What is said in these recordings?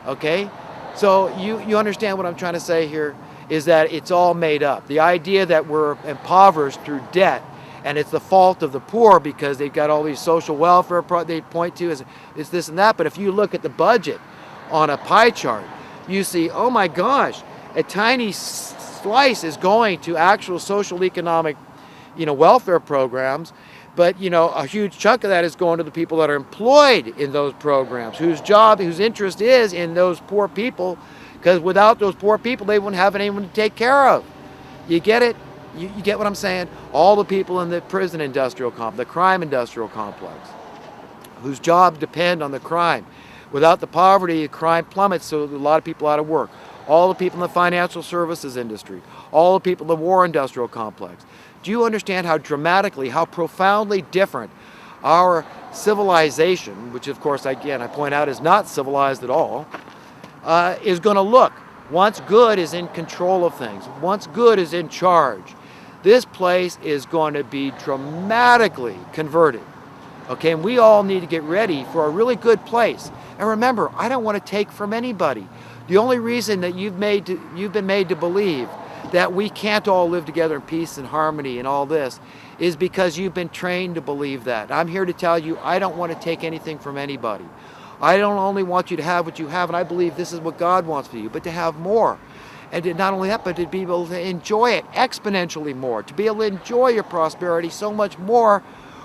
Okay? So you understand what I'm trying to say here is that it's all made up. The idea that we're impoverished through debt and it's the fault of the poor because they've got all these social welfare they point to is this and that. But if you look at the budget on a pie chart, you see, oh my gosh, a tiny slice is going to actual social economic, welfare programs. But, a huge chunk of that is going to the people that are employed in those programs, whose interest is in those poor people, because without those poor people, they wouldn't have anyone to take care of. You get it? You get what I'm saying? All the people in the prison industrial complex, the crime industrial complex, whose jobs depend on the crime. Without the poverty, crime plummets, so a lot of people out of work. All the people in the financial services industry, all the people in the war industrial complex. Do you understand how dramatically, how profoundly different our civilization, which of course, again, I point out is not civilized at all, is going to look once good is in control of things, once good is in charge? This place is going to be dramatically converted. Okay, and we all need to get ready for a really good place. And remember, I don't want to take from anybody. The only reason that you've been made to believe that we can't all live together in peace and harmony and all this is because you've been trained to believe that. I'm here to tell you, I don't want to take anything from anybody. I don't only want you to have what you have, and I believe this is what God wants for you, but to have more. And to not only that, but to be able to enjoy it exponentially more, to be able to enjoy your prosperity so much more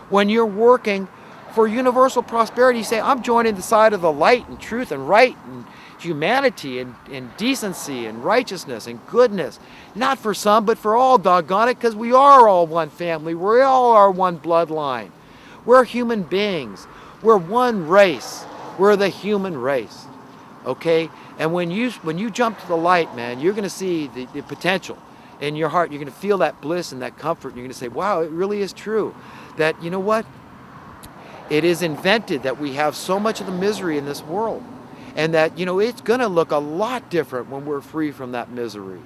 when you're working for universal prosperity. You say, I'm joining the side of the light and truth and right and humanity and decency and righteousness and goodness. Not for some, but for all, doggone it, because we are all one family. We all are one bloodline. We're human beings. We're one race. We're the human race. Okay? And when you jump to the light, man, you're going to see the potential in your heart. You're going to feel that bliss and that comfort. And you're going to say, wow, it really is true. That, you know what? It is invented that we have so much of the misery in this world. And that, it's going to look a lot different when we're free from that misery.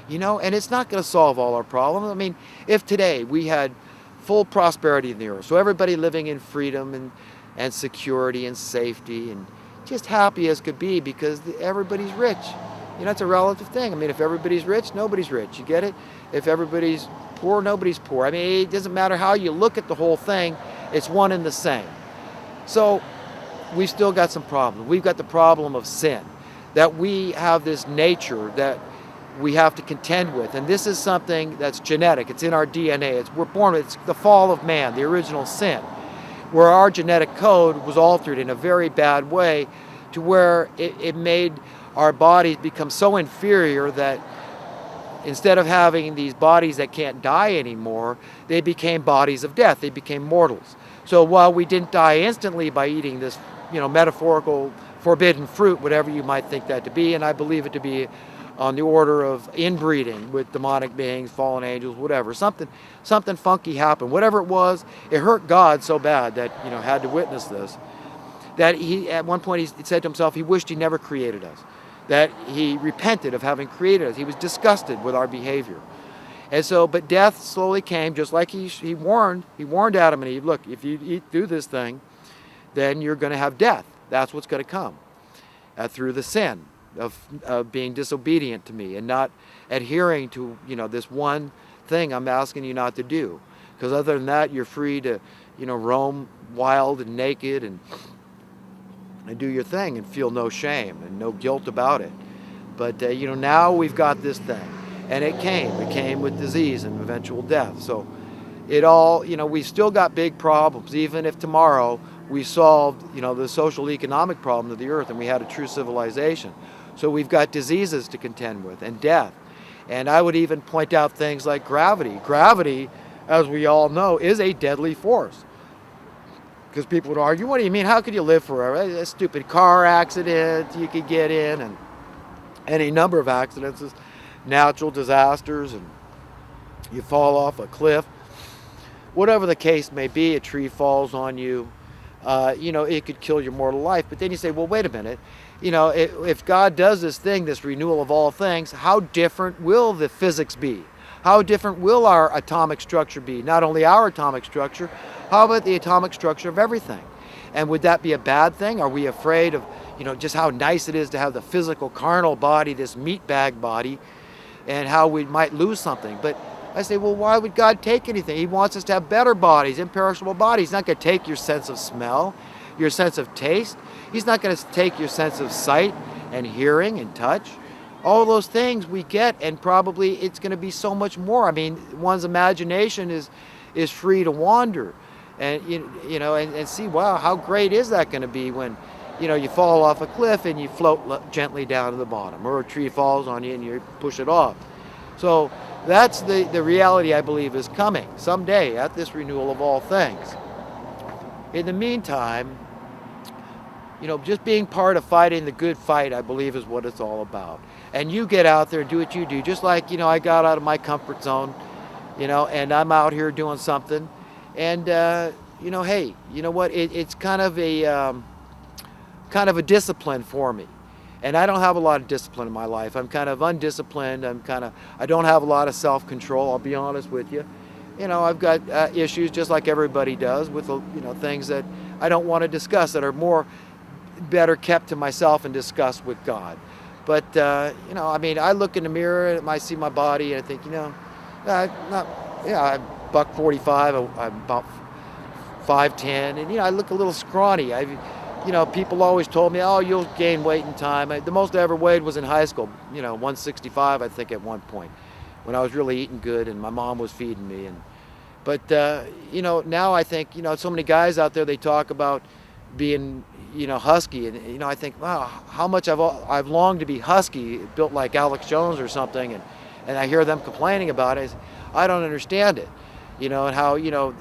And it's not going to solve all our problems. I mean, if today we had full prosperity in the earth, so everybody living in freedom and security and safety and just happy as could be because everybody's rich. It's a relative thing. I mean, if everybody's rich, nobody's rich. You get it? If everybody's poor, nobody's poor. I mean, it doesn't matter how you look at the whole thing. It's one and the same. So we've still got some problems. We've got the problem of sin, that we have this nature that we have to contend with. And this is something that's genetic. It's in our DNA. We're born with it. It's the fall of man, the original sin, where our genetic code was altered in a very bad way to where it made our bodies become so inferior that instead of having these bodies that can't die anymore, they became bodies of death. They became mortals. So while we didn't die instantly by eating this, metaphorical forbidden fruit, whatever you might think that to be, and I believe it to be on the order of inbreeding with demonic beings, fallen angels, whatever. Something funky happened. Whatever it was, it hurt God so bad that, had to witness this. That he, at one point, he said to himself, he wished he never created us. That he repented of having created us. He was disgusted with our behavior. And so, but death slowly came, just like he warned Adam and Eve, look, if you do this thing, then you're going to have death. That's what's going to come through the sin of being disobedient to me and not adhering to, this one thing I'm asking you not to do. Because other than that, you're free to, roam wild and naked and do your thing and feel no shame and no guilt about it. But, now we've got this thing. And it came with disease and eventual death. So it all, we've still got big problems, even if tomorrow we solved, the social economic problem of the earth and we had a true civilization. So we've got diseases to contend with and death. And I would even point out things like gravity. Gravity, as we all know, is a deadly force. Because people would argue, what do you mean? How could you live forever? A stupid car accident you could get in and any number of accidents, natural disasters, and you fall off a cliff. Whatever the case may be, a tree falls on you. It could kill your mortal life. But then you say, well, wait a minute. If God does this thing, this renewal of all things, how different will the physics be? How different will our atomic structure be? Not only our atomic structure, how about the atomic structure of everything? And would that be a bad thing? Are we afraid of, just how nice it is to have the physical carnal body, this meat bag body, and how we might lose something. But I say, well, why would God take anything? He wants us to have better bodies, imperishable bodies. He's not going to take your sense of smell, your sense of taste. He's not going to take your sense of sight and hearing and touch. All those things we get, and probably it's going to be so much more. I mean, one's imagination is free to wander, and and see, wow, how great is that going to be when you fall off a cliff and you float gently down to the bottom, or a tree falls on you and you push it off. So that's the reality I believe is coming someday at this renewal of all things. In the meantime, just being part of fighting the good fight, I believe, is what it's all about. And you get out there and do what you do. Just like, I got out of my comfort zone, and I'm out here doing something. And, hey, you know what? It's kind of a discipline for me. And I don't have a lot of discipline in my life. I'm kind of undisciplined. I don't have a lot of self-control, I'll be honest with you. I've got issues just like everybody does with, things that I don't want to discuss, that are better kept to myself and discussed with God. But, I look in the mirror and I see my body and I think, I'm buck 45, I'm about 5'10", and, I look a little scrawny. People always told me, oh, you'll gain weight in time. The most I ever weighed was in high school, 165, I think, at one point, when I was really eating good and my mom was feeding me. But now I think, so many guys out there, they talk about being, husky. And, I think, wow, how much I've longed to be husky, built like Alex Jones or something. And I hear them complaining about it. I don't understand it, and how,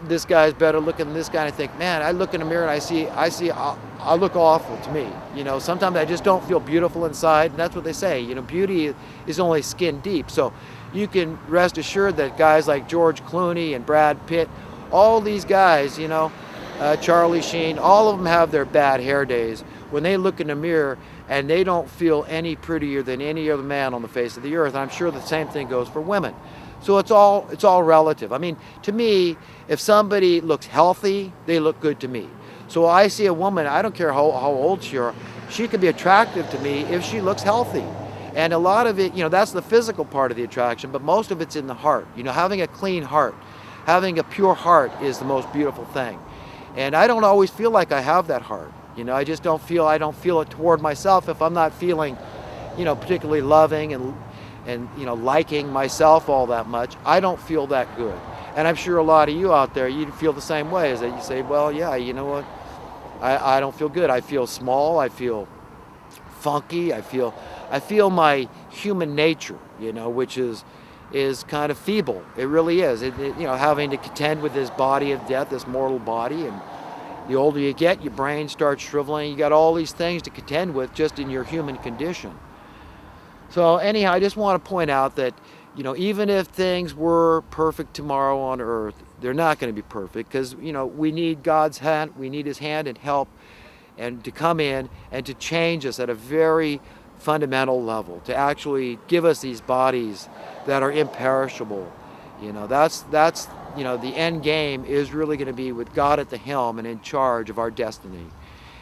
this guy's better looking than this guy. And I think, man, I look in the mirror and I look awful to me. Sometimes I just don't feel beautiful inside. And that's what they say, beauty is only skin deep. So you can rest assured that guys like George Clooney and Brad Pitt, all these guys, Charlie Sheen, all of them have their bad hair days when they look in the mirror and they don't feel any prettier than any other man on the face of the earth. And I'm sure the same thing goes for women. So it's all relative. I mean, to me, if somebody looks healthy, they look good to me. So I see a woman, I don't care how old she is, she can be attractive to me if she looks healthy. And a lot of it, that's the physical part of the attraction, but most of it's in the heart. Having a clean heart, having a pure heart is the most beautiful thing. And I don't always feel like I have that heart. I just don't feel it toward myself if I'm not feeling, particularly loving and liking myself all that much. I don't feel that good. And I'm sure a lot of you out there, you feel the same way, is that you say, well, yeah, you know what? I don't feel good. I feel small. I feel funky. I feel my human nature, which is kind of feeble. It really is. Having to contend with this body of death, this mortal body, and the older you get, your brain starts shriveling. You got all these things to contend with just in your human condition. So anyhow, I just want to point out that, even if things were perfect tomorrow on earth, they're not going to be perfect because, we need God's hand, we need His hand and help, and to come in and to change us at a very fundamental level, to actually give us these bodies that are imperishable. That's the end game is really going to be with God at the helm and in charge of our destiny.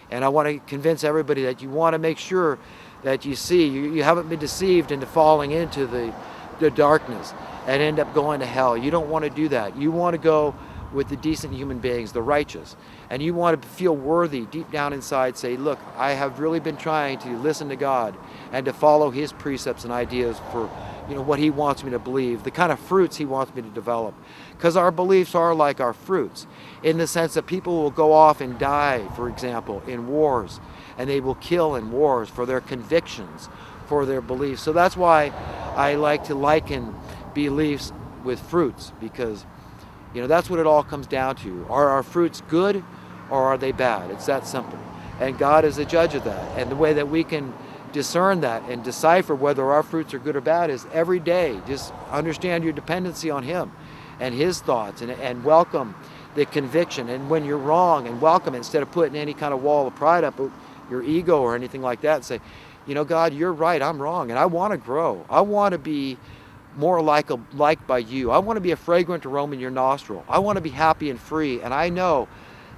And I want to convince everybody that you want to make sure that you see you haven't been deceived into falling into the darkness and end up going to hell. You don't want to do that. You want to go with the decent human beings, the righteous. And you want to feel worthy deep down inside, say, look, I have really been trying to listen to God and to follow His precepts and ideas for what He wants me to believe, the kind of fruits He wants me to develop. Because our beliefs are like our fruits, in the sense that people will go off and die, for example, in wars, and they will kill in wars for their convictions, for their beliefs. So that's why I like to liken beliefs with fruits, because that's what it all comes down to. Are our fruits good or are they bad? It's that simple. And God is the judge of that. And the way that we can discern that and decipher whether our fruits are good or bad is every day. Just understand your dependency on Him and His thoughts, and welcome the conviction. And when you're wrong, and welcome it, instead of putting any kind of wall of pride up your ego or anything like that, and say, God, you're right, I'm wrong, and I want to grow. I want to be more liked by you. I want to be a fragrant aroma in your nostril. I want to be happy and free. And I know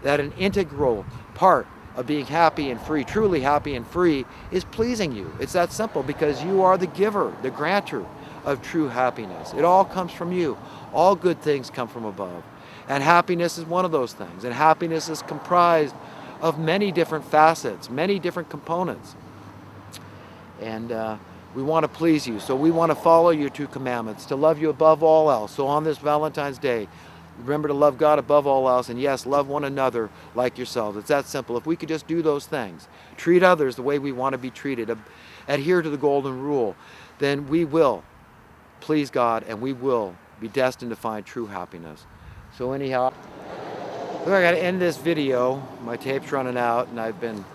that an integral part of being happy and free, truly happy and free, is pleasing you. It's that simple, because you are the giver, the grantor of true happiness. It all comes from you. All good things come from above. And happiness is one of those things. And happiness is comprised of many different facets, many different components. And we want to please you. So we want to follow your 2 commandments, to love you above all else. So on this Valentine's Day, remember to love God above all else, and yes, love one another like yourselves. It's that simple. If we could just do those things, treat others the way we want to be treated, adhere to the golden rule, then we will please God, and we will be destined to find true happiness. So anyhow, I got to end this video. My tape's running out, and I've been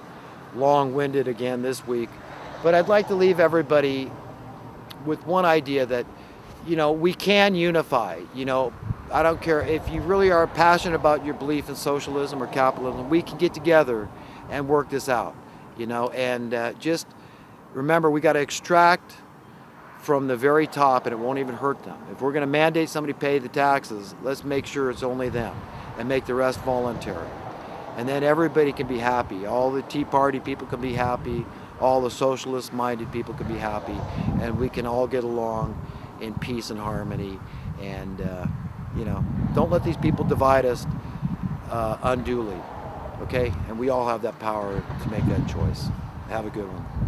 long-winded again this week. But I'd like to leave everybody with one idea that, we can unify. I don't care if you really are passionate about your belief in socialism or capitalism, we can get together and work this out, and just remember, we got to extract from the very top, and it won't even hurt them. If we're going to mandate somebody pay the taxes, let's make sure it's only them and make the rest voluntary. And then everybody can be happy. All the Tea Party people can be happy. All the socialist-minded people can be happy. And we can all get along in peace and harmony. And, don't let these people divide us unduly. Okay? And we all have that power to make that choice. Have a good one.